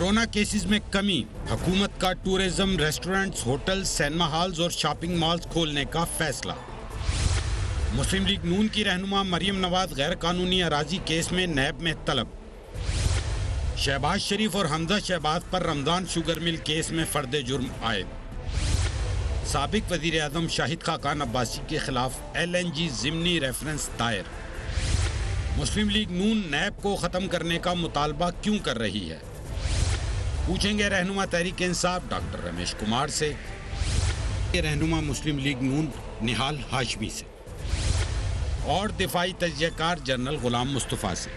Corona cases میں کمی، حکومت کا tourism, restaurants, hotels, cinema halls اور شاپنگ مالز کھولنے کا فیصلہ۔ مسلم لیگ نون کی رہنما مریم نواز غیر قانونی اراضی کیس میں نیب میں طلب۔ شہباز شریف اور حمزہ شہباز پر رمضان شوگر مل کیس میں فرد جرم عائد۔ سابق وزیر اعظم شاہد خاقان عباسی کے خلاف LNG ضمنی ریفرنس دائر۔ مسلم لیگ نون نیب کو ختم کرنے کا مطالبہ کیوں کر رہی ہے؟ پوچھیں گے رہنما تحریک انصاف ڈاکٹر رمیش کمار سے، رہنما مسلم لیگ نون نہال ہاشمی سے اور دفاعی تجزیہ کار جنرل غلام مصطفیٰ سے۔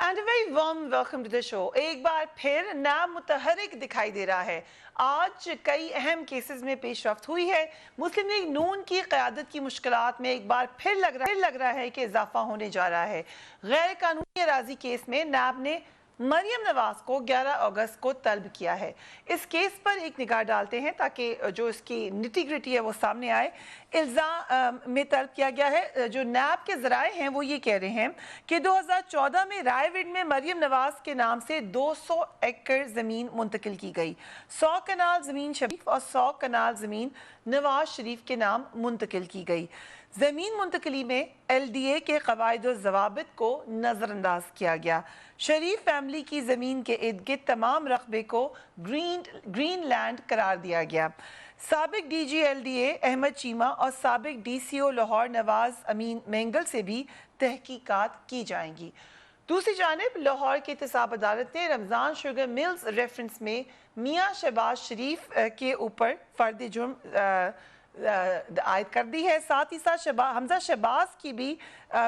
And a very warm welcome to the show. ایک بار پھر نام متحرک دکھائی دے رہا ہے۔ آج کئی اہم کیسز میں پیش رفت ہوئی ہے۔ مسلم لیگ نون کی قیادت کی مشکلات میں ایک بار پھر لگ رہا ہے کہ اضافہ ہونے جا رہا ہے۔ غیر قانونی اراضی کیس میں نیب نے مریم نواز کو 11 اگست کو طلب کیا ہے۔ اس کیس پر ایک نگاہ ڈالتے ہیں تاکہ جو اس کی نٹی گریٹی ہے وہ سامنے آئے۔ الزام میں طلب کیا گیا ہے، جو نیب کے ذرائع ہیں وہ یہ کہہ رہے ہیں کہ 2014 میں رائے وڈ میں مریم نواز کے نام سے 200 ایکڑ زمین منتقل کی گئی۔ 100 کنال زمین شریف اور 100 کنال زمین نواز شریف کے نام منتقل کی گئی۔ زمین منتقلی میں LDA کے قواعد و ضوابط کو نظر انداز کیا گیا۔ شریف فیملی کی زمین کے ارد گرد تمام رقبے کو گرین لینڈ قرار دیا گیا۔ سابق DG LDA احمد چیمہ اور سابق DCO لاہور نواز امین مینگل سے بھی تحقیقات کی جائیں گی۔ دوسری جانب لاہور کی احتساب عدالت نے رمضان شوگر ملز ریفرنس میں میاں شہباز شریف کے اوپر فرد جرم عائد کر دی ہے۔ ساتھ ہی ساتھ حمزہ شہباز کی بھی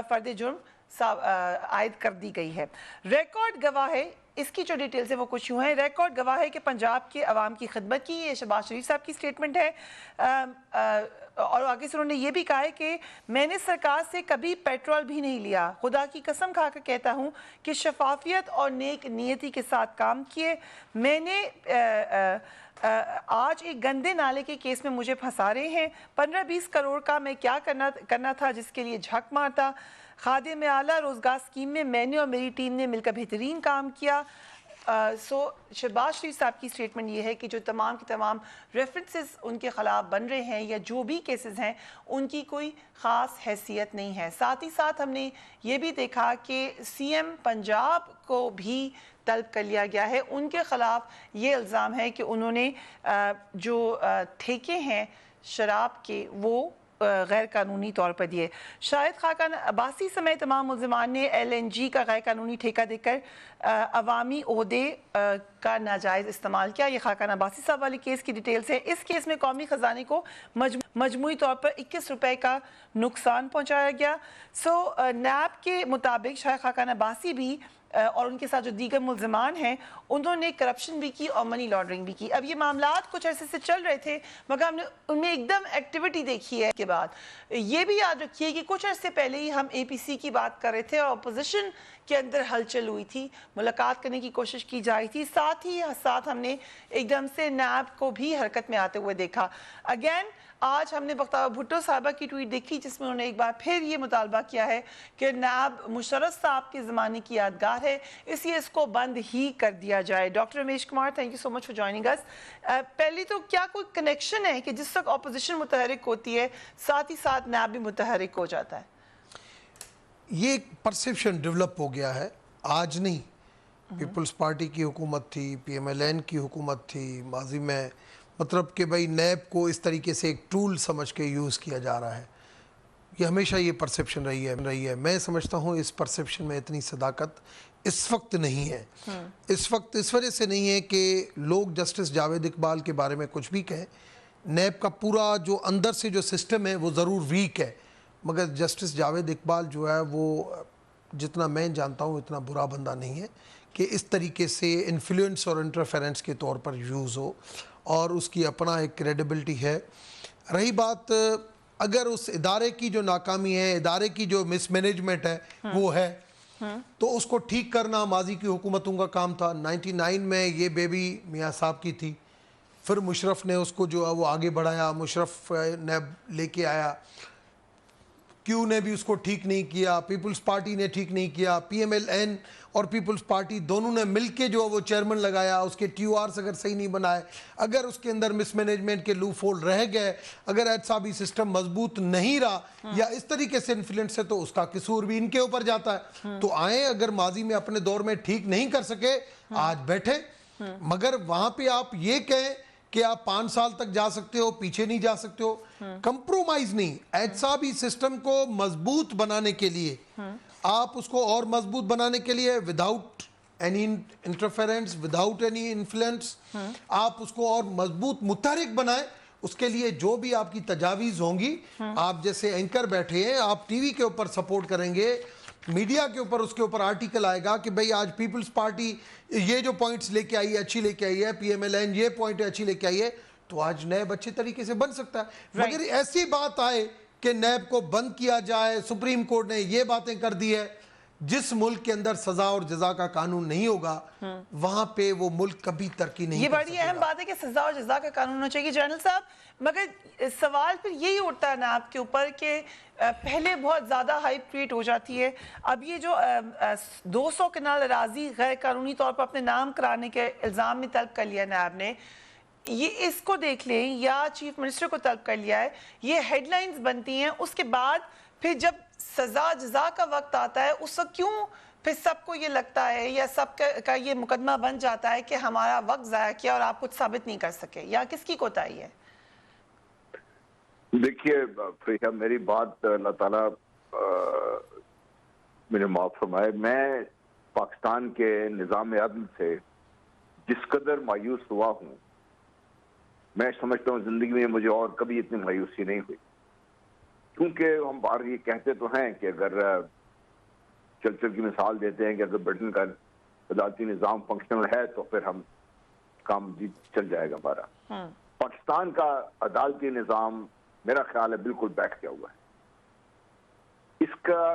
فرد جرم عائد کر دی گئی ہے۔ ریکارڈ گواہ ہے، اس کی جو ڈیٹیلز ہیں وہ کچھ یوں ہیں۔ ریکارڈ گواہ ہے کہ پنجاب کے عوام کی خدمت کی، یہ شہباز شریف صاحب کی سٹیٹمنٹ ہے، اور آگے سے انہوں نے یہ بھی کہا ہے کہ میں نے سرکار سے کبھی پیٹرول بھی نہیں لیا، خدا کی قسم کھا کر کہتا ہوں کہ شفافیت اور نیک نیتی کے ساتھ کام کیے۔ میں نے آج ایک گندے نالے کے کیس میں مجھے پھنسا رہے ہیں، 15-20 کروڑ کا میں کیا کرنا تھا جس کے لیے جھک مارتا۔ خادم اعلیٰ روزگار اسکیم میں میں نے اور میری ٹیم نے مل کر بہترین کام کیا۔ شہباز شریف صاحب کی سٹیٹمنٹ یہ ہے کہ جو تمام کے تمام ریفرنسز ان کے خلاف بن رہے ہیں یا جو بھی کیسز ہیں ان کی کوئی خاص حیثیت نہیں ہے۔ ساتھ ہی ساتھ ہم نے یہ بھی دیکھا کہ CM پنجاب کو بھی طلب کر لیا گیا ہے۔ ان کے خلاف یہ الزام ہے کہ انہوں نے جو ٹھیکے ہیں شراب کے وہ غیر قانونی طور پر دیے۔ شاہد خاقان عباسی سمیت تمام ملزمان نے LNG کا غیر قانونی ٹھیکہ دے کر عوامی عہدے کا ناجائز استعمال کیا۔ یہ خاقان عباسی صاحب والی کیس کی ڈیٹیلز ہے۔ اس کیس میں قومی خزانے کو مجموعی طور پر 21 روپے کا نقصان پہنچایا گیا۔ نیب کے مطابق شاہد خاقان عباسی بھی اور ان کے ساتھ جو دیگر ملزمان ہیں انہوں نے کرپشن بھی کی اور منی لانڈرنگ بھی کی۔ اب یہ معاملات کچھ عرصے سے چل رہے تھے مگر ہم نے ان میں ایک دم ایکٹیویٹی دیکھی ہے کے بعد۔ یہ بھی یاد رکھیے کہ کچھ عرصے پہلے ہی ہم APC کی بات کر رہے تھے اور اپوزیشن کے اندر ہلچل ہوئی تھی، ملاقات کرنے کی کوشش کی جا رہی تھی، ساتھ ہی ساتھ ہم نے ایک دم سے نیب کو بھی حرکت میں آتے ہوئے دیکھا۔ اگین آج ہم نے بختیار بھٹو صاحبہ کی ٹویٹ دیکھی جس میں انہوں نے ایک بار پھر یہ مطالبہ کیا ہے کہ نیب مشرف صاحب کے زمانے کی یادگار ہے، اس لیے اس کو بند ہی کر دیا جائے۔ Doctor Ramesh Kumar, thank you so much for joining us. پہلی تو کیا کوئی کنیکشن ہے کہ جس وقت اپوزیشن متحرک ہوتی ہے ساتھ ہی ساتھ نیب بھی متحرک ہو جاتا ہے؟ یہ ایک پرسیپشن ڈیولپ ہو گیا ہے، آج نہیں۔ پیپلز پارٹی کی حکومت تھی، PMLN کی حکومت تھی ماضی میں، مطلب کہ بھائی نیب کو اس طریقے سے ایک ٹول سمجھ کے یوز کیا جا رہا ہے۔ یہ ہمیشہ یہ پرسیپشن رہی ہے۔ میں سمجھتا ہوں اس پرسیپشن میں اتنی صداقت اس وقت نہیں ہے۔ اس وقت اس وجہ سے نہیں ہے کہ لوگ جسٹس جاوید اقبال کے بارے میں کچھ بھی کہیں۔ نیب کا پورا جو اندر سے جو سسٹم ہے وہ ضرور ویک ہے، مگر جسٹس جاوید اقبال جو ہے وہ جتنا میں جانتا ہوں اتنا برا بندہ نہیں ہے کہ اس طریقے سے انفلوئنس اور انٹرفیرنس کے طور پر یوز ہو، اور اس کی اپنا ایک کریڈیبلٹی ہے۔ رہی بات اگر اس ادارے کی جو ناکامی ہے، ادارے کی جو مس مینجمنٹ ہے وہ ہے، تو اس کو ٹھیک کرنا ماضی کی حکومتوں کا کام تھا۔ 99 میں یہ بیبی میاں صاحب کی تھی، پھر مشرف نے اس کو جو ہے وہ آگے بڑھایا, مشرف نیب لے کے آیا, کیو نے بھی اس کو ٹھیک نہیں کیا, پیپلز پارٹی نے ٹھیک نہیں کیا, پی ایم ایل این اور پیپلز پارٹی دونوں نے مل کے جو وہ چیئرمین لگایا, اس کے ٹی او آرز اگر صحیح نہیں بنائے, اگر اس کے اندر مس مینجمنٹ کے لوپ ہول رہ گئے, اگر احتسابی سسٹم مضبوط نہیں رہا یا اس طریقے سے انفلوئنس ہے تو اس کا قصور بھی ان کے اوپر جاتا ہے. تو آئیں, اگر ماضی میں اپنے دور میں ٹھیک نہیں کر سکے آج بیٹھے, مگر وہاں پہ آپ یہ کہیں کہ آپ 5 سال تک جا سکتے ہو, پیچھے نہیں جا سکتے ہو, کمپرومائز نہیں. احتسابی سسٹم کو مضبوط بنانے کے لیے, آپ اس کو اور مضبوط بنانے کے لیے without any interference, without any influence, آپ اس کو اور مضبوط متحرک بنائیں. اس کے لیے جو بھی آپ کی تجاویز ہوں گی, آپ جیسے اینکر بیٹھے ہیں, آپ ٹی وی کے اوپر سپورٹ کریں گے, میڈیا کے اوپر اس کے اوپر آرٹیکل آئے گا کہ بھئی آج پیپلز پارٹی یہ جو پوائنٹس لے کے آئی ہے اچھی لے کے آئی ہے, پی ایم ایل این یہ پوائنٹ اچھی لے کے آئی ہے, تو آج نیب اچھے طریقے سے بن سکتا ہے. مگر ایسی بات آئے کہ نیب کو بند کیا جائے, سپریم کورٹ نے یہ باتیں کر دی ہے, جس ملک کے اندر سزا اور جزا کا قانون نہیں ہوگا وہاں پہ وہ ملک کبھی ترقی نہیں یہ کر بڑی اہم بات ہے کہ سزا اور جزا کا قانون ہونا چاہیے جنرل صاحب. مگر سوال پھر یہی اٹھتا ہے نا آپ کے اوپر کہ پہلے بہت زیادہ ہائپ کریٹ ہو جاتی ہے, اب یہ جو 200 کنال اراضی غیر قانونی طور پر اپنے نام کرانے کے الزام میں طلب کر لیا نیب نے, یہ اس کو دیکھ لیں یا چیف منسٹر کو طلب کر لیا ہے, یہ ہیڈ لائنز بنتی ہیں, اس کے بعد پھر جب سزا جزا کا وقت آتا ہے اس وقت کیوں پھر سب کو یہ لگتا ہے یا سب کا یہ مقدمہ بن جاتا ہے کہ ہمارا وقت ضائع کیا اور آپ کچھ ثابت نہیں کر سکے, یا کس کی کوتاہی ہے؟ دیکھیے فریحہ, میری بات اللہ تعالیٰ میرے معاف فرمائے, میں پاکستان کے نظام عدل سے جس قدر مایوس ہوا ہوں, میں سمجھتا ہوں زندگی میں مجھے اور کبھی اتنی مایوسی نہیں ہوئی. کیونکہ ہم بار یہ کہتے تو ہیں کہ اگر چل کی مثال دیتے ہیں کہ اگر برٹن کا عدالتی نظام فنکشنل ہے تو پھر ہم کام چل جائے گا ہمارا. پاکستان کا عدالتی نظام میرا خیال ہے بالکل بیٹھ گیا ہوا ہے. اس کا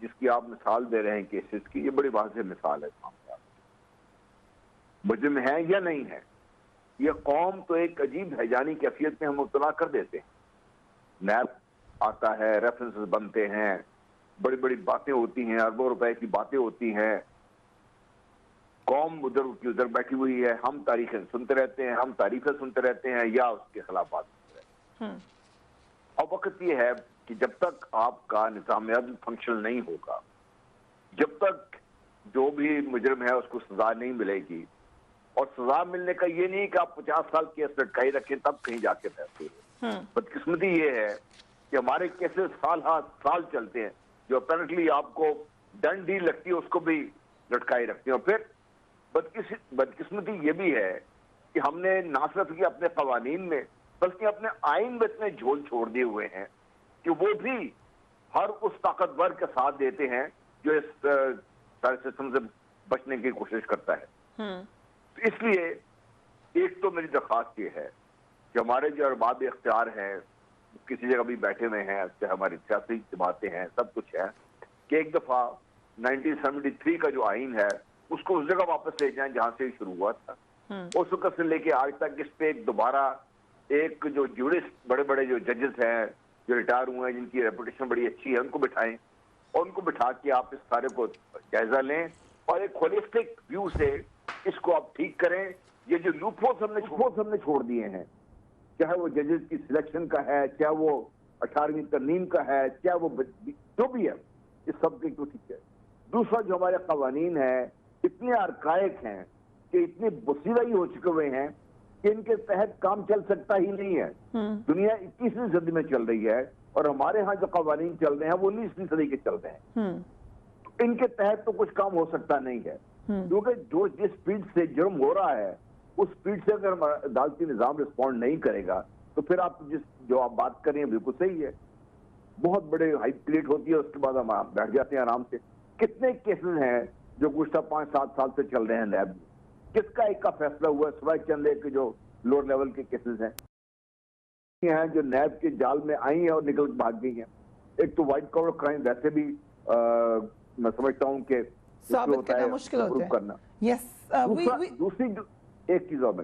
جس کی آپ مثال دے رہے ہیں کیسز کی, یہ بڑی واضح مثال ہے. مجرم ہے یا نہیں ہے, یہ قوم تو ایک عجیب ہیجانی کیفیت میں ہم مبتلا کر دیتے ہیں. نیب آتا ہے, ریفرنسز بنتے ہیں, بڑی بڑی باتیں ہوتی ہیں, اربوں روپے کی باتیں ہوتی ہیں, قوم ادھر کی ادھر بیٹھی ہوئی ہے, ہم تاریخیں سنتے رہتے ہیں, ہم تعریفیں سنتے رہتے ہیں یا اس کے خلاف بات سنتے رہتے ہیں. اور وقت یہ ہے کہ جب تک آپ کا نظام عدل فنکشن نہیں ہوگا, جب تک جو بھی مجرم ہے اس کو سزا نہیں ملے گی, اور سزا ملنے کا یہ نہیں کہ آپ 50 سال کیس لٹکائی رکھیں تب کہیں جا کے فیصلے ہو. بدقسمتی یہ ہے کہ ہمارے کیسز سال چلتے ہیں, جو اپیرنٹلی آپ کو ڈن ڈیل لگتی ہے اس کو بھی لٹکائی رکھتے ہیں. اور پھر بدقسمتی یہ بھی ہے کہ ہم نے نہ صرف یہ اپنے قوانین میں بلکہ اپنے آئین میں اتنے جھول چھوڑ دیے ہوئے ہیں کہ وہ بھی ہر اس طاقتور کے ساتھ دیتے ہیں جو اس سارے سسٹم سے بچنے کی کوشش کرتا ہے. اس لیے ایک تو میری درخواست یہ ہے کہ ہمارے جو ارباب اختیار ہیں, کسی جگہ بھی بیٹھے ہوئے ہیں, ہماری سیاسی جماعتیں ہیں, سب کچھ ہے, کہ ایک دفعہ 1973 کا جو آئین ہے اس کو اس جگہ واپس لے جائیں جہاں سے یہ شروع ہوا تھا. اس وقت سے لے کے آج تک اس پہ ایک دوبارہ ایک جو جورسٹ بڑے بڑے جو ججز ہیں جو ریٹائر ہوئے ہیں, جن کی ریپوٹیشن بڑی اچھی ہے, ان کو بٹھائیں اور ان کو بٹھا کے آپ اس سارے کو جائزہ لیں اور ایک ہولسٹک ویو سے اس کو آپ ٹھیک کریں. یہ جو لوپ ہولز ہم نے چھوڑ دیے ہیں, چاہے وہ ججز کی سلیکشن کا ہے, چاہے وہ 18ویں ترمیم کا ہے, چاہے وہ جو بھی ہے, اس سب کے تو ٹھیک ہے. دوسرا جو ہمارے قوانین ہیں اتنے ارکائک ہیں کہ اتنے بصیرہ ہو چکے ہوئے ہیں کہ ان کے تحت کام چل سکتا ہی نہیں ہے. دنیا 21ویں صدی میں چل رہی ہے اور ہمارے ہاں جو قوانین چل رہے ہیں وہ 19ویں صدی کے چل رہے ہیں. ان کے تحت تو کچھ کام ہو سکتا نہیں ہے, کیونکہ جو جس سپیڈ سے جرم ہو رہا ہے اس سپیڈ سے اگر عدالتی نظام رسپونڈ نہیں کرے گا تو پھر آپ جو آپ بات کر رہے ہیں بالکل صحیح ہے. بہت بڑے ہائپ کریٹ ہوتی ہے, اس کے بعد ہم بیٹھ جاتے ہیں آرام سے. کتنے کیسز ہیں جو گزشتہ 5-7 سال سے چل رہے ہیں نیب میں, کس کا ایک کا فیصلہ ہوا ہے سوائے چند ایک جو لوور لیول کے کیسز ہیں جو نیب کے جال میں آئی ہیں اور نکل بھاگ گئی ہیں. ایک تو وائٹ کلر کرائم ویسے بھی میں سمجھتا ہوں کہ ثابت کرنا مشکل ہوتا ہے. کرنا. دوسری ایک چیز اور میں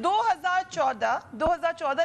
2014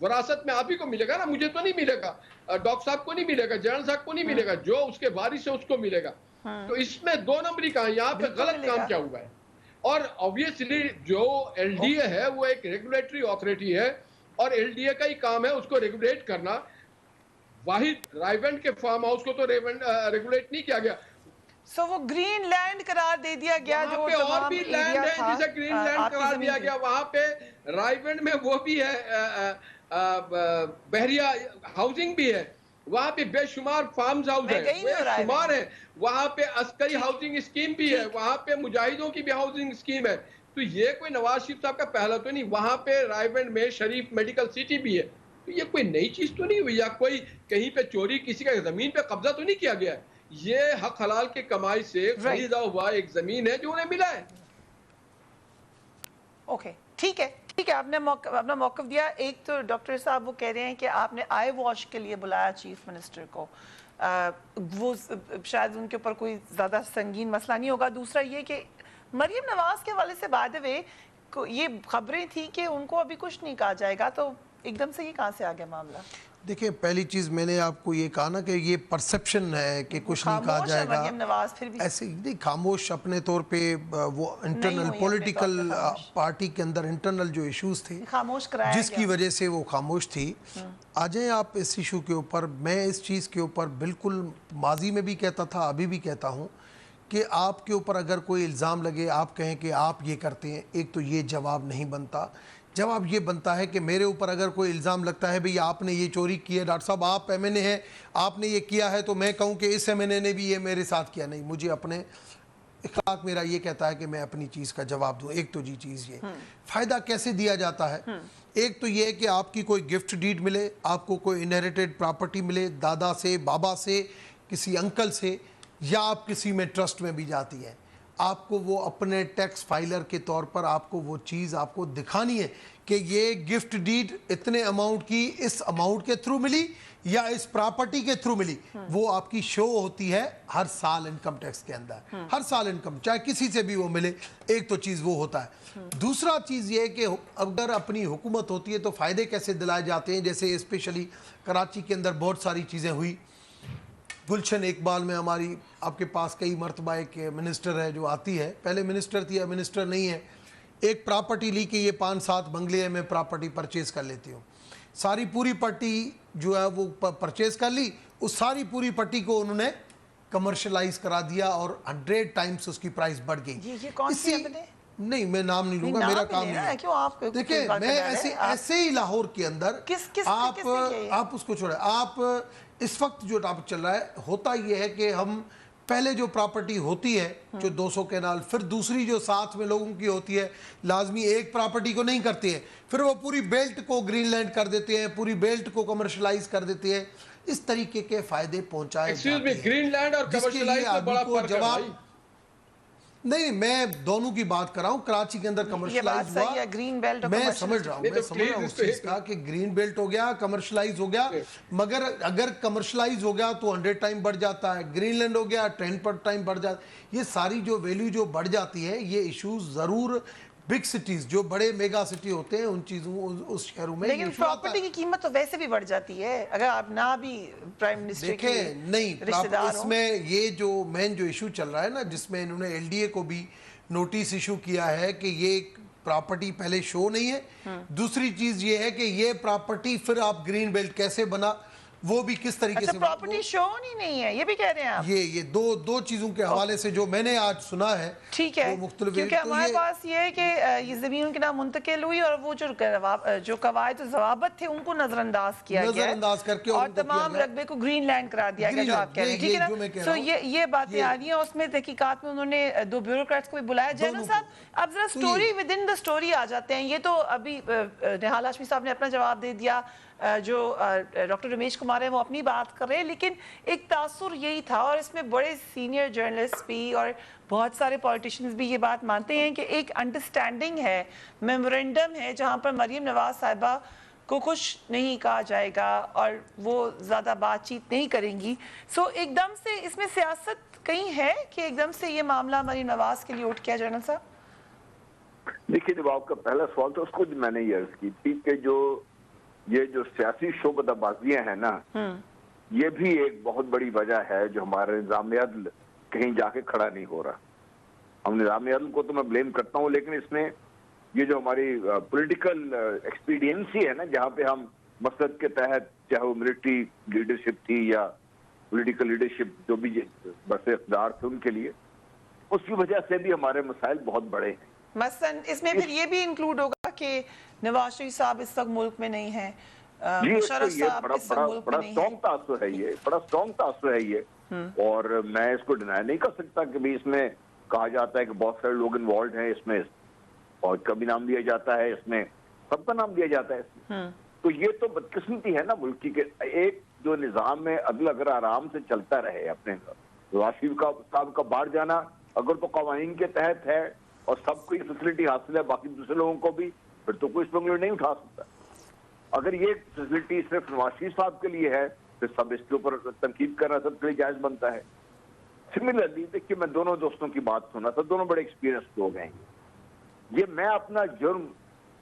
وراثت میں آپ ہی کو ملے گا نا, مجھے تو نہیں ملے گا, ڈاکٹر صاحب کو نہیں ملے گا, جنرل صاحب کو نہیں ملے گا, جو اس کے وارث ہے اس کو ملے گا. تو اس میں 2 نمبری کہاں, یہاں پہ غلط کام کیا ہوا ہے. اور obviously جو ایل ڈی اے ہے وہ ایک ریگولیٹری اتھارٹی ہے, اور ایل ڈی اے کا ہی کام ہے اس کو ریگولیٹ کرنا. واحد رائیونڈ کے فارم ہاؤس کو تو ریگولیٹ نہیں کیا گیا. سو وہ گرین لینڈ قرار دے دیا گیا, جو وہاں پہ اور بھی لینڈ ہے جسے گرین لینڈ قرار دیا گیا. وہاں پہ رائیونڈ میں وہ بھی ہے, بحریہ ہاؤسنگ بھی ہے, وہاں پہ بے شمار فارمز ہاؤس ہیں, بے شمار ہے. وہاں پہ عسکری ہاؤسنگ اسکیم بھی ہے, وہاں پہ مجاہدوں کی بھی ہاؤسنگ اسکیم ہے. تو یہ کوئی نواز شریف صاحب کا پہلا تو نہیں. وہاں پہ رائیونڈ میں شریف میڈیکل سٹی بھی ہے. تو یہ کوئی نئی چیز تو نہیں ہوئی, یا کوئی کہیں پہ چوری کسی کا زمین پہ قبضہ تو نہیں کیا گیا ہے. یہ حق حلال کے کمائی سے خریدا ہوا ایک زمین ہے جو انہیں ملا ہے. اوکے, ٹھیک ہے, ٹھیک ہے, آپ نے اپنا موقف دیا. ایک تو ڈاکٹر صاحب وہ کہہ رہے ہیں کہ آپ نے آئی واش کے لیے بلایا چیف منسٹر کو, وہ شاید ان کے اوپر کوئی زیادہ سنگین مسئلہ نہیں ہوگا. دوسرا یہ کہ مریم نواز کے حوالے سے بائی دی وے یہ خبریں تھیں کہ ان کو ابھی کچھ نہیں کہا جائے گا, تو ایک دم سے یہ کہاں سے آ گیا معاملہ؟ دیکھیں, پہلی چیز میں نے آپ کو یہ کہا نا کہ یہ پرسپشن ہے کہ کچھ نہیں کہا جائے گا. مریم نواز پھر بھی ایسے نہیں, خاموش اپنے طور پہ وہ انٹرنل پولیٹیکل پارٹی کے اندر انٹرنل جو ایشوز تھے جس کی وجہ سے وہ خاموش تھی. آ جائیں آپ اس ایشو کے اوپر. میں اس چیز کے اوپر بالکل ماضی میں بھی کہتا تھا, ابھی بھی کہتا ہوں کہ آپ کے اوپر اگر کوئی الزام لگے, آپ کہیں کہ آپ یہ کرتے ہیں, ایک تو یہ جواب نہیں بنتا. جواب یہ بنتا ہے کہ میرے اوپر اگر کوئی الزام لگتا ہے بھئی آپ نے یہ چوری کی ہے, ڈاکٹر صاحب آپ ایم این اے ہیں, آپ نے یہ کیا ہے, تو میں کہوں کہ اس ایم این اے نے بھی یہ میرے ساتھ کیا. نہیں, مجھے اپنے اخلاق میرا یہ کہتا ہے کہ میں اپنی چیز کا جواب دوں. ایک تو جی چیز یہ فائدہ کیسے دیا جاتا ہے. ایک تو یہ کہ آپ کی کوئی گفٹ ڈیڈ ملے, آپ کو کوئی انہیریٹڈ پراپرٹی ملے دادا سے, بابا سے, کسی انکل سے, یا آپ کسی میں ٹرسٹ میں بھی جاتی ہے, آپ کو وہ اپنے ٹیکس فائلر کے طور پر آپ کو وہ چیز آپ کو دکھانی ہے کہ یہ گفٹ ڈیڈ اتنے اماؤنٹ کی اس اماؤنٹ کے تھرو ملی یا اس پراپرٹی کے تھرو ملی. وہ آپ کی شو ہوتی ہے ہر سال انکم ٹیکس کے اندر, ہر سال انکم, چاہے کسی سے بھی وہ ملے. ایک تو چیز وہ ہوتا ہے. دوسرا چیز یہ کہ اگر اپنی حکومت ہوتی ہے تو فائدے کیسے دلائے جاتے ہیں. جیسے اسپیشلی کراچی کے اندر بہت ساری چیزیں ہوئی. گلشن اقبال میں ہماری آپ کے پاس کئی مرتبہ ایک منسٹر ہے جو آتی ہے, پہلے منسٹر تھی, اب منسٹر نہیں ہے, ایک پراپرٹی لی کہ یہ 5-7 بنگلے ہیں, میں پراپرٹی پرچیز کر لیتی ہوں. ساری پوری پٹی جو ہے وہ پرچیز کر لی, اس ساری پوری پٹی کو انہوں نے کمرشلائز کرا دیا اور 100 ٹائمز اس کی پرائز بڑھ گئی. یہ کون سی ہے؟ نہیں, میں نام نہیں لوں گا, میرا کام نہیں ہے. دیکھیں, میں ایسے ہی لاہور کے اندر آپ اس کو چھوڑیں. آپ اس وقت جو ٹاپک چل رہا ہے, ہوتا یہ ہے کہ ہم پہلے جو پراپرٹی ہوتی ہے جو 200 کینال, پھر دوسری جو ساتھ میں لوگوں کی ہوتی ہے, لازمی ایک پراپرٹی کو نہیں کرتے ہیں, پھر وہ پوری بیلٹ کو گرین لینڈ کر دیتے ہیں, پوری بیلٹ کو کمرشلائز کر دیتے ہیں. اس طریقے کے فائدے پہنچائے جاتے ہیں. گرین لینڈ اور کمرشلائز میں بڑا فرق ہے بھائی. نہیں, میں دونوں کی بات کر رہا ہوں. کراچی کے اندر کمرشلائز ہوا, میں سمجھ رہا ہوں اس چیز کا کہ گرین بیلٹ ہو گیا, کمرشلائز ہو گیا, مگر اگر کمرشلائز ہو گیا تو 100 ٹائم بڑھ جاتا ہے, گرین لینڈ ہو گیا 10 ٹائم بڑھ جاتا ہے. یہ ساری جو ویلیو جو بڑھ جاتی ہے, یہ ایشوز ضرور بگ سٹیز جو بڑے میگا سٹی ہوتے ہیں ان چیزوں اس شہروں میں, لیکن پراپرٹی کی قیمت تو ویسے بھی بڑھ جاتی ہے اگر آپ نہ بھی پرائم منسٹر کے رشتہ دار ہوں. اس میں یہ جو مین جو ایشو چل رہا ہے نا, جس میں انہوں نے ایل ڈی اے کو بھی نوٹس ایشو کیا ہے کہ یہ پراپرٹی پہلے شو نہیں ہے. دوسری چیز یہ ہے کہ یہ پراپرٹی پھر آپ گرین بیلٹ کیسے بنا, وہ بھی کس طریقے سے. پراپرٹی شو نہیں ہے, یہ بھی کہہ رہے ہیں آپ. یہ دو چیزوں کے حوالے سے جو میں نے آج سنا ہے, ٹھیک ہے, کیونکہ ہمارے پاس یہ ہے کہ یہ زمین ان کے نام منتقل ہوئی اور وہ جو قواعد و ضوابط تھے ان کو نظر انداز کیا گیا, نظر انداز کر کے اور تمام رقبے کو گرین لینڈ قرار دیا گیا, جو آپ کہہ رہے ہیں, ٹھیک ہے نا. سو یہ باتیں آ رہی ہیں. اس میں تحقیقات میں انہوں نے 2 بیوروکریٹس کو بھی بلایا. جنرل صاحب, اب ذرا story with in the story آ جاتے ہیں. یہ تو ابھی نہال ہاشمی صاحب نے اپنا جواب دے دیا, جو ڈاکٹر رمیش کمار ہیں وہ اپنی بات کر رہے ہیں, لیکن ایک تاثر یہی تھا, اور اس میں بڑے سینئر جرنلسٹ بھی اور بہت سارے پولیٹیشنز بھی یہ بات مانتے ہیں کہ ایک انڈرسٹینڈنگ ہے, میمورنڈم ہے, جہاں پر مریم نواز صاحبہ کو کچھ نہیں کہا جائے گا اور وہ زیادہ بات چیت نہیں کریں گی. سو ایک دم سے اس میں سیاست کہیں ہے کہ ایک دم سے یہ معاملہ مریم نواز کے لیے اٹھ گیا. جنرل صاحب دیکھیے, جب آپ کا پہلا سوال تھا اس کو میں نے یہ عرض کی تھی کہ جو یہ جو سیاسی شعبہ بازیاں ہیں نا، یہ بھی ایک بہت بڑی وجہ ہے جو ہمارا نظام عدل کہیں جا کے کھڑا نہیں ہو رہا. ہم نظام عدل کو تو میں بلیم کرتا ہوں، لیکن اس میں یہ جو ہماری پولیٹیکل ایکسپیڈینسی ہے نا، جہاں پہ ہم مسلط کے تحت، چاہے وہ ملٹری لیڈرشپ تھی یا پولیٹیکل لیڈرشپ جو بھی بس اقتدار تھے ان کے لیے، اس کی وجہ سے بھی ہمارے مسائل بہت بڑے ہیں. مثلا اس میں پھر یہ بھی انکلوڈ ہوگا کہ نواز شریف صاحب اس وقت ملک میں نہیں ہیں، مشرف صاحب اس وقت ملک میں نہیں ہیں. بڑا اسٹرانگ تاثر ہے یہ، بڑا اسٹرانگ تاثر ہے یہ، اور میں اس کو ڈینائی نہیں کر سکتا کہ بھی اس میں کہا جاتا ہے کہ بہت سارے لوگ انوالوڈ ہیں اس میں، اور کا بھی نام دیا جاتا ہے اس میں، سب کا نام دیا جاتا ہے اس میں. تو یہ تو بدقسمتی ہے نا ملک کی، کہ ایک جو نظام میں عدل اگر آرام سے چلتا رہے، اپنے نواز شریف صاحب کا باہر جانا اگر تو قوانین کے تحت ہے اور سب کو یہ فیسلٹی حاصل ہے، باقی دوسرے لوگوں کو بھی، پھر تو کوئی اس پہ انگلی نہیں اٹھا سکتا. اگر یہ فیسلٹی صرف نواز شریف صاحب کے لیے ہے، پھر سب اس کے اوپر تنقید کرنا سب کے لیے جائز بنتا ہے. سملرلی دیکھیے، میں دونوں دوستوں کی بات سنا تھا، دونوں بڑے ایکسپیرینس لوگ ہیں. یہ میں اپنا جرم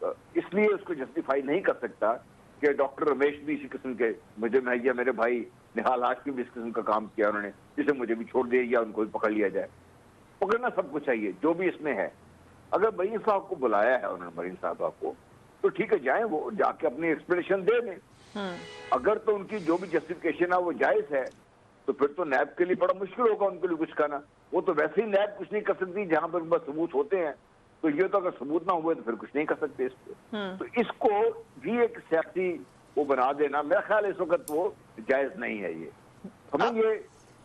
اس لیے اس کو جسٹیفائی نہیں کر سکتا کہ ڈاکٹر رمیش بھی اسی قسم کے، مجھے یا میرے بھائی نہال ہاشمی بھی اس قسم کا کام کیا انہوں نے، جسے مجھے بھی چھوڑ دیا یا ان کو بھی پکڑ لیا جائے. پکڑنا سب کو چاہیے جو بھی اس میں ہے. اگر مرین صاحب کو بلایا ہے انہوں نے، مرین صاحبہ کو، تو ٹھیک ہے، جائیں، وہ جا کے اپنی ایکسپلینیشن دے دیں. اگر تو ان کی جو بھی جسٹیفیکیشن ہے وہ جائز ہے، تو پھر تو نیب کے لیے بڑا مشکل ہوگا ان کے لیے کچھ کرنا. وہ تو ویسے ہی نیب کچھ نہیں کر سکتی جہاں پر بس ثبوت ہوتے ہیں، تو یہ تو اگر ثبوت نہ ہوئے تو پھر کچھ نہیں کر سکتے اس پہ. تو اس کو بھی ایک سیاسی وہ بنا دینا، میرا خیال اس وقت وہ جائز نہیں ہے. یہ ہمیں یہ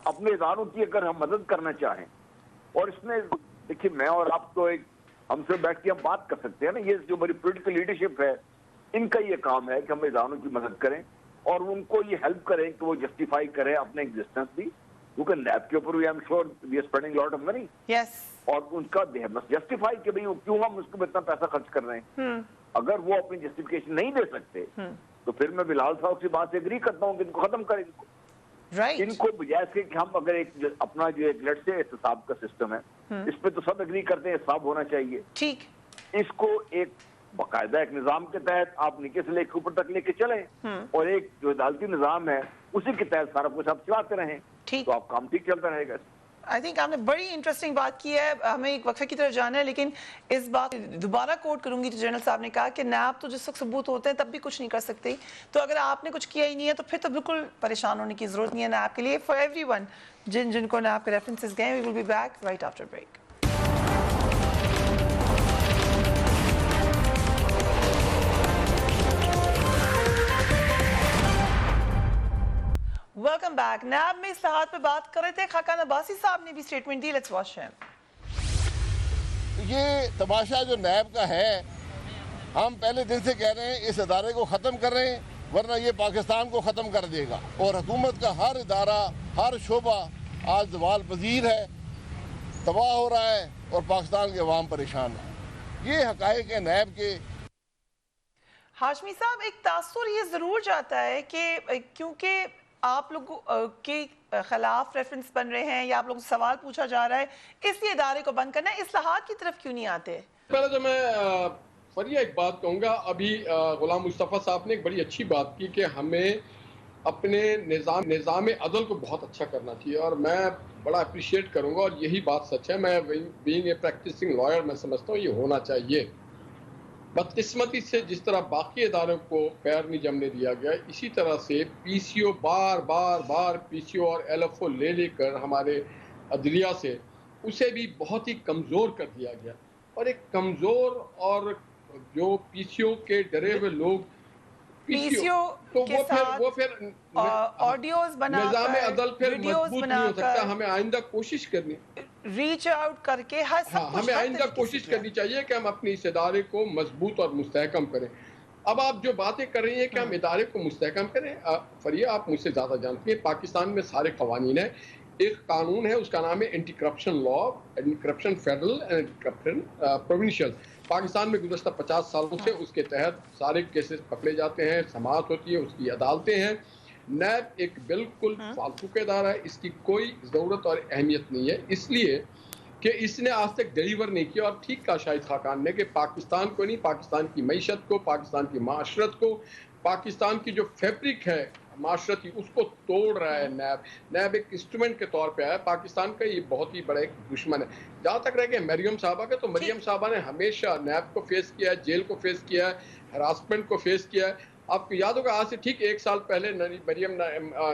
اپنے اداروں کی اگر ہم مدد کرنا چاہیں، اور اس میں دیکھیے میں اور آپ تو ایک ہم سے بیٹھ کے ہم بات کر سکتے ہیں نا، یہ جو ہماری پولیٹیکل لیڈرشپ ہے ان کا یہ کام ہے کہ ہم اداروں کی مدد کریں اور ان کو یہ ہیلپ کریں کہ وہ جسٹیفائی کریں اپنے ایگزسٹنس بھی، کیونکہ نیب کے اوپر we am sure we are spending lot of money, اور ان کا بس جسٹیفائی کہ بھئی کیوں ہم اس کو اتنا پیسہ خرچ کر رہے ہیں. اگر وہ اپنی جسٹیفیکیشن نہیں دے سکتے تو پھر میں بلال صاحب سے بات سے اگری کرتا ہوں کہ ان کو ختم کریں. ان کو بجائے سے کہ ہم اگر ایک اپنا جو ایک لیٹ سے احتساب کا سسٹم ہے، اس پہ تو سب اگری کرتے ہیں احتساب ہونا چاہیے. ٹھیک، اس کو ایک باقاعدہ ایک نظام کے تحت آپ نیچے سے لے کے اوپر تک لے کے چلیں، اور ایک جو عدالتی نظام ہے اسی کے تحت سارا کچھ آپ چلاتے رہیں، تو آپ کام ٹھیک چلتا رہے گا. آئی تھنک آپ نے بڑی انٹرسٹنگ بات کی ہے. ہمیں ایک وقفے کی طرف جانا ہے، لیکن اس بات دوبارہ کوٹ کروں گی جو جنرل صاحب نے کہا کہ نیب تو جس وقت ثبوت ہوتے ہیں تب بھی کچھ نہیں کر سکتے. تو اگر آپ نے کچھ کیا ہی نہیں ہے تو پھر تو بالکل پریشان ہونے کی ضرورت نہیں ہے نیب کے لیے. فار ایوری ون جن کو نیب کے ریفرنسز گئے، we will be back right after break. Welcome back. NAB میں اصلاحات پہ بات کر رہے تھے، خاقان عباسی صاحب نے بھی سٹیٹمنٹ دی. لیٹس واچ ہم. یہ تماشا جو نیب کا ہے، ہم پہلے دن سے کہہ رہے ہیں اس ادارے کو ختم کر رہے ہیں، ورنہ یہ پاکستان کو ختم کر دے گا. اور حکومت کا ہر ادارہ، ہر شعبہ آج زوال پذیر ہے، تباہ ہو رہا ہے، اور پاکستان کے عوام پریشان ہے. یہ حقائق ہیں نیب کے. ہاشمی صاحب، ایک تاثر یہ ضرور جاتا ہے کہ کیونکہ آپ لوگوں کے خلاف ریفرنس بن رہے ہیں یا آپ لوگوں سے سوال پوچھا جا رہا ہے، اس لیے ادارے کو بند کرنا ہے، اصلاحات کی طرف کیوں نہیں آتے؟ پہلے تو میں فریہ ایک بات کہوں گا. ابھی غلام مصطفیٰ صاحب نے ایک بڑی اچھی بات کی کہ ہمیں اپنے نظام عدل کو بہت اچھا کرنا چاہیے، اور میں بڑا اپریشیٹ کروں گا، اور یہی بات سچ ہے. میں بینگ اے پریکٹسنگ لائر میں سمجھتا ہوں یہ ہونا چاہیے. بدقسمتی سے جس طرح باقی اداروں کو پیر نہیں جمنے دیا گیا، اسی طرح سے پی سی او بار پی سی او اور ایل ایف او لے کر ہمارے عدلیہ سے اسے بھی بہت ہی کمزور کر دیا گیا. اور ایک کمزور اور جو پی سی او کے ڈرے ہوئے لوگ پی سی او تو کے ساتھ آڈیوز بنا کر، نظام عدل پھر مضبوط نہیں ہو سکتا. ہمیں آئندہ کوشش کرنی، ریچ آؤٹ کر کے ہمیں آئندہ کوشش کرنی چاہیے کہ ہم اپنی اس ادارے کو مضبوط اور مستحکم کریں. اب آپ جو باتیں کر رہی ہیں کہ ہم ادارے کو مستحکم کریں، فریہ آپ مجھ سے زیادہ جانتی ہیں، پاکستان میں سارے قوانین ہیں. ایک قانون ہے، اس کا نام ہے anti corruption law, anti corruption federal and anti corruption provincial. Pakistan میں گزشتہ 50 سالوں سے اس کے تحت سارے کیسز پکڑے جاتے ہیں، سماعت ہوتی ہے، اس کی عدالتیں ہیں. نیب ایک بالکل فالتو کا ادارہ ہے، اس کی کوئی ضرورت اور اہمیت نہیں ہے، اس لیے کہ اس نے آج تک ڈیلیور نہیں کیا. اور ٹھیک کہا شاہد خاقان نے کہ پاکستان کو نہیں، پاکستان کی معیشت کو، پاکستان کی معاشرت کو، پاکستان کی جو فیبرک ہے معاشرتی اس کو توڑ رہا ہے نیب ایک انسٹرومنٹ کے طور پہ آیا پاکستان کا یہ بہت ہی بڑا ایک دشمن ہے جہاں تک رہ گئے مریم صاحبہ کا تو مریم صاحبہ نے ہمیشہ نیب کو فیس کیا ہے جیل کو فیس کیا ہے ہراسمنٹ کو فیس کیا ہے آپ کو یاد ہوگا آج سے ٹھیک 1 سال پہلے مریم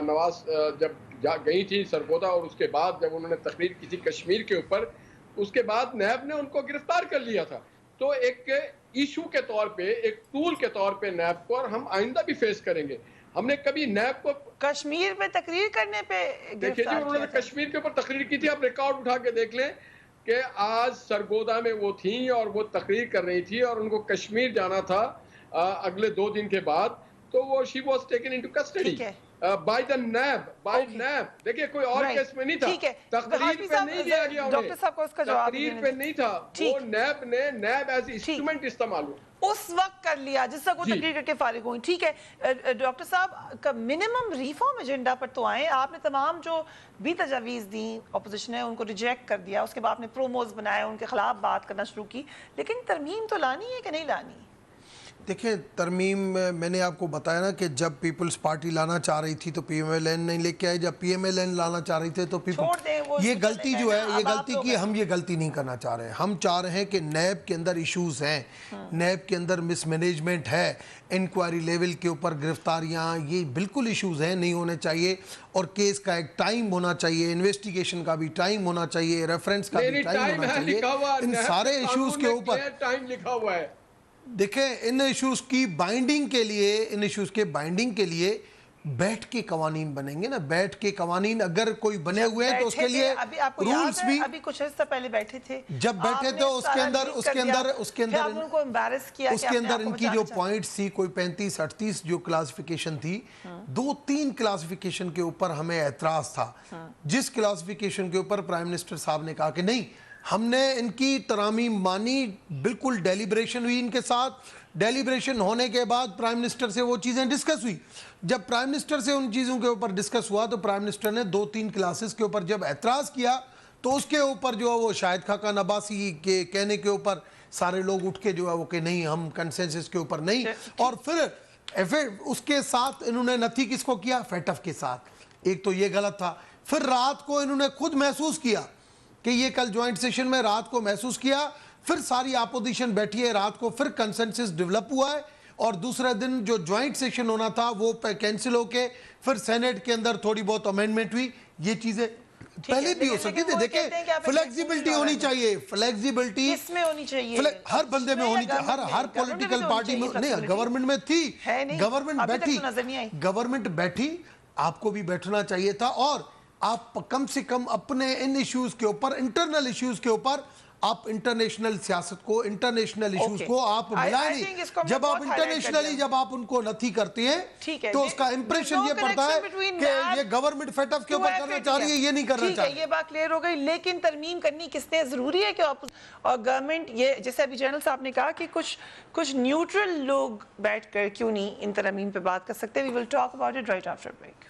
نواز جب گئی تھی سرگودا اور اس کے بعد جب انہوں نے تقریر کی تھی کشمیر کے اوپر اس کے بعد نیب نے ان کو گرفتار کر لیا تھا تو ایک ایشو کے طور پہ ایک ٹول کے طور پہ نیب کو اور ہم آئندہ بھی فیس کریں گے ہم نے کبھی نیب کو کشمیر میں تقریر کرنے پہ دیکھیں جی انہوں نے کشمیر کے اوپر تقریر کی تھی آپ ریکارڈ اٹھا کے دیکھ لیں کہ آج سرگودا میں وہ تھیں اور وہ تقریر کر رہی تھی اور ان کو کشمیر جانا تھا اگلے 2 دن کے بعد تو وہ she was taken into custody by the NAB دیکھیں کوئی اور کیس میں نہیں تھا تقریر پہ نہیں لیا گیا انہیں تقریر پہ نہیں تھا وہ نیب ایز انسٹرومنٹ استعمال ہوا اس وقت کر لیا جس سے کوئی تقریر کر کے فارغ ہوئی ٹھیک ہے ڈاکٹر صاحب کا منیمم ریفارم ایجنڈا پر تو آئیں آپ نے تمام جو بھی تجاویز دیں اپوزیشن ہے ان کو ریجیکٹ کر دیا اس کے بعد آپ نے پروموز بنائے ان کے خلاف بات کرنا شروع کی لیکن ترمیم تو لانی ہے کہ نہیں لانی دیکھیں ترمیم میں نے آپ کو بتایا نا کہ جب پیپلز پارٹی لانا چاہ رہی تھی تو پی ایم ایل این نہیں لے کے آئے جب پی ایم ایل این لانا چاہ رہی تھے تو یہ غلطی جو ہے یہ غلطی کی ہم یہ غلطی نہیں کرنا چاہ رہے ہیں ہم چاہ رہے ہیں کہ نیب کے اندر ایشوز ہیں نیب کے اندر مس مینجمنٹ ہے انکوائری لیول کے اوپر گرفتاریاں یہ بالکل ایشوز ہیں نہیں ہونے چاہیے اور کیس کا ایک ٹائم ہونا چاہیے انویسٹیگیشن کا بھی ٹائم ہونا چاہیے ریفرنس کا بھی ٹائم ہونا چاہیے ان سارے ایشوز کے اوپر ٹائم لکھا ہوا ہے دیکھیں ان ایشوز کی بائنڈنگ کے لیے ان ایشوز کے بائنڈنگ کے لیے بیٹھ کے قوانین بنیں گے نا بیٹھ کے قوانین اگر کوئی بنے ہوئے ہیں تو اس کے لیے رولز بھی ابھی کچھ عرصہ پہلے بیٹھے تھے جب بیٹھے تھے اس کے اندر ان کی جو پوائنٹس تھی کوئی 35-38 جو کلاسیفیکیشن تھی 2-3 کلاسیفیکیشن کے اوپر ہمیں اعتراض تھا جس کلاسیفیکیشن کے اوپر پرائم منسٹر صاحب نے کہا کہ نہیں ہم نے ان کی ترامیم مانی بالکل ڈیلیبریشن ہوئی ان کے ساتھ ڈیلیبریشن ہونے کے بعد پرائم منسٹر سے وہ چیزیں ڈسکس ہوئی جب پرائم منسٹر سے ان چیزوں کے اوپر ڈسکس ہوا تو پرائم منسٹر نے 2-3 کلاسز کے اوپر جب اعتراض کیا تو اس کے اوپر جو ہے وہ شاہد خاقان عباسی کے کہنے کے اوپر سارے لوگ اٹھ کے جو ہے وہ کہ نہیں ہم کنسنسس کے اوپر نہیں اور پھر اس کے ساتھ انہوں نے نتھی کس کو کیا فیٹف کے ساتھ ایک تو یہ غلط تھا پھر رات کو انہوں نے خود محسوس کیا کہ یہ کل جوائنٹ سیشن میں رات کو محسوس کیا پھر ساری اپوزیشن بیٹھی ہے رات کو پھر کنسنسس ڈیولپ ہوا ہے اور دوسرے دن جو جوائنٹ سیشن ہونا تھا وہ کینسل ہو کے پھر سینیٹ کے اندر تھوڑی بہت امینڈمنٹ ہوئی یہ چیزیں پہلے بھی ہو سکتی تھی دیکھیں فلیکسیبلٹی ہونی چاہیے فلیکسیبلٹی کس میں ہونی چاہیے ہر بندے میں ہونی چاہیے ہر پولیٹیکل پارٹی میں نہیں گورنمنٹ میں تھی گورنمنٹ بیٹھی آپ کو بھی بیٹھنا چاہیے تھا اور آپ کم سے کم اپنے ان ایشوز کے اوپر انٹرنل ایشوز کے اوپر آپ انٹرنیشنل سیاست کو انٹرنیشنل ایشوز کو آپ ملائیں نہیں جب آپ انٹرنیشنلی جب آپ ان کو نتھی کرتے ہیں تو اس کا امپریشن یہ پڑتا ہے کہ یہ گورنمنٹ فیٹ اف کے اوپر کرنا چاہ رہی ہے یہ نہیں کرنا چاہ رہی یہ بات کلیئر ہو گئی لیکن ترمیم کرنی کس نے ضروری ہے کہ اور گورنمنٹ یہ جیسے ابھی جنرل صاحب نے کہا کہ کچھ نیوٹرل لوگ بیٹھ کر کیوں نہیں ان ترمیم پہ بات کر سکتے we will talk about it right after break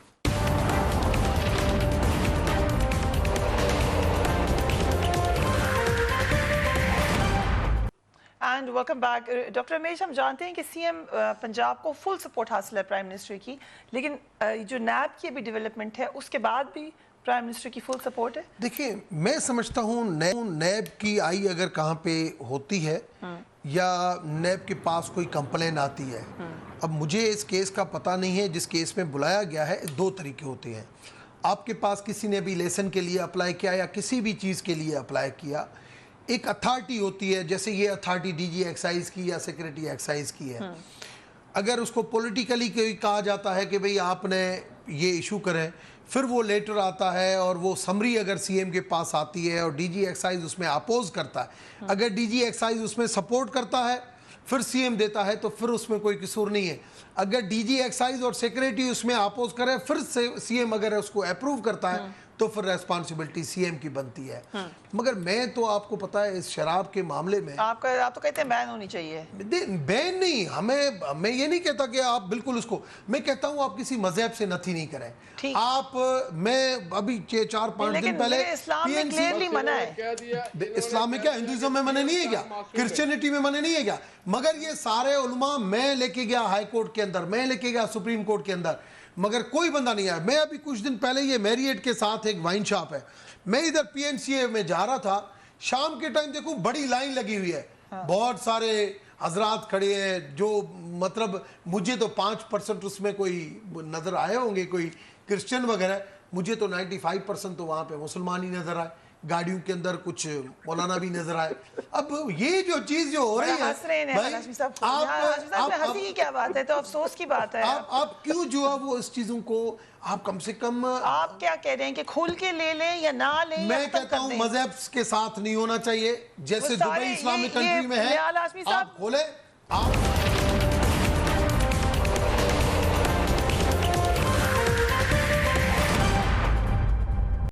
and welcome back doctor Ramesh ہم جانتے ہیں کہ سی ایم پنجاب کو فل سپورٹ حاصل ہے پرائم منسٹر کی لیکن جو نیب کی ابھی ڈیولپمنٹ ہے اس کے بعد بھی پرائم منسٹر کی فل سپورٹ ہے دیکھیں میں سمجھتا ہوں نیب کی آئی اگر کہاں پہ ہوتی ہے یا نیب کے پاس کوئی کمپلین آتی ہے اب مجھے اس کیس کا پتہ نہیں ہے جس کیس میں بلایا گیا ہے 2 طریقے ہوتے ہیں آپ کے پاس کسی نے بھی لیسن کے لیے اپلائی کیا یا کسی بھی چیز کے لیے اپلائی کیا ایک اتھارٹی ہوتی ہے جیسے یہ اتھارٹی ڈی جی ایکسائز کی یا سیکریٹری ایکسائز کی ہے اگر اس کو پولیٹیکلی کہا جاتا ہے کہ بھئی آپ نے یہ ایشو کریں پھر وہ لیٹر آتا ہے اور وہ سمری اگر سی ایم کے پاس آتی ہے اور ڈی جی ایکسائز اس میں اپوز کرتا ہے اگر ڈی جی ایکسائز اس میں سپورٹ کرتا ہے پھر سی ایم دیتا ہے تو پھر اس میں کوئی قصور نہیں ہے اگر ڈی جی ایکسائز اور سیکریٹری اس میں اپوز کرے پھر سی ایم اگر اس کو اپروو کرتا ہے تو پھر ریسپانسبلٹی سی ایم کی بنتی ہے. مگر میں تو آپ کو پتا ہے اس شراب کے معاملے میں آپ تو کہتے ہیں بین ہونی چاہیے. بین نہیں, میں یہ نہیں کہتا کہ آپ بالکل اس کو, میں کہتا ہوں آپ کسی مذہب سے نتھی نہیں کریں. آپ میں ابھی 4-5 دن پہلے اسلام میں کلیئرلی منع ہے. اسلام میں کیا, ہندوازم میں منع نہیں ہے کیا, کرسچینٹی میں منع نہیں ہے کیا؟ مگر یہ سارے علماء میں لے کے گیا ہائی کورٹ کے اندر, میں لے کے گیا سپریم کورٹ کے اندر, مگر کوئی بندہ نہیں آیا. میں ابھی کچھ دن پہلے, یہ میریٹ کے ساتھ ایک وائن شاپ ہے, میں ادھر پی این سی اے میں جا رہا تھا, شام کے ٹائم دیکھوں بڑی لائن لگی ہوئی ہے, بہت سارے حضرات کھڑے ہیں جو مطلب مجھے تو 5% اس میں کوئی نظر آئے ہوں گے کوئی کرسچن وغیرہ, مجھے تو 95% تو وہاں پہ مسلمان ہی نظر آئے, گاڑیوں کے اندر کچھ مولانا بھی نظر آئے. اب یہ جو چیز جو ہو رہی ہے, ہنسی کی کیا بات ہے, تو افسوس کی بات ہے. آپ کیوں جو ہے وہ اس چیزوں کو آپ کم سے کم, آپ کیا کہہ رہے ہیں کہ کھول کے لے لیں یا نہ لیں؟ میں کہتا ہوں مذہب کے ساتھ نہیں ہونا چاہیے, جیسے دبئی اسلامک کنٹری میں ہے, آپ کھولیں, آپ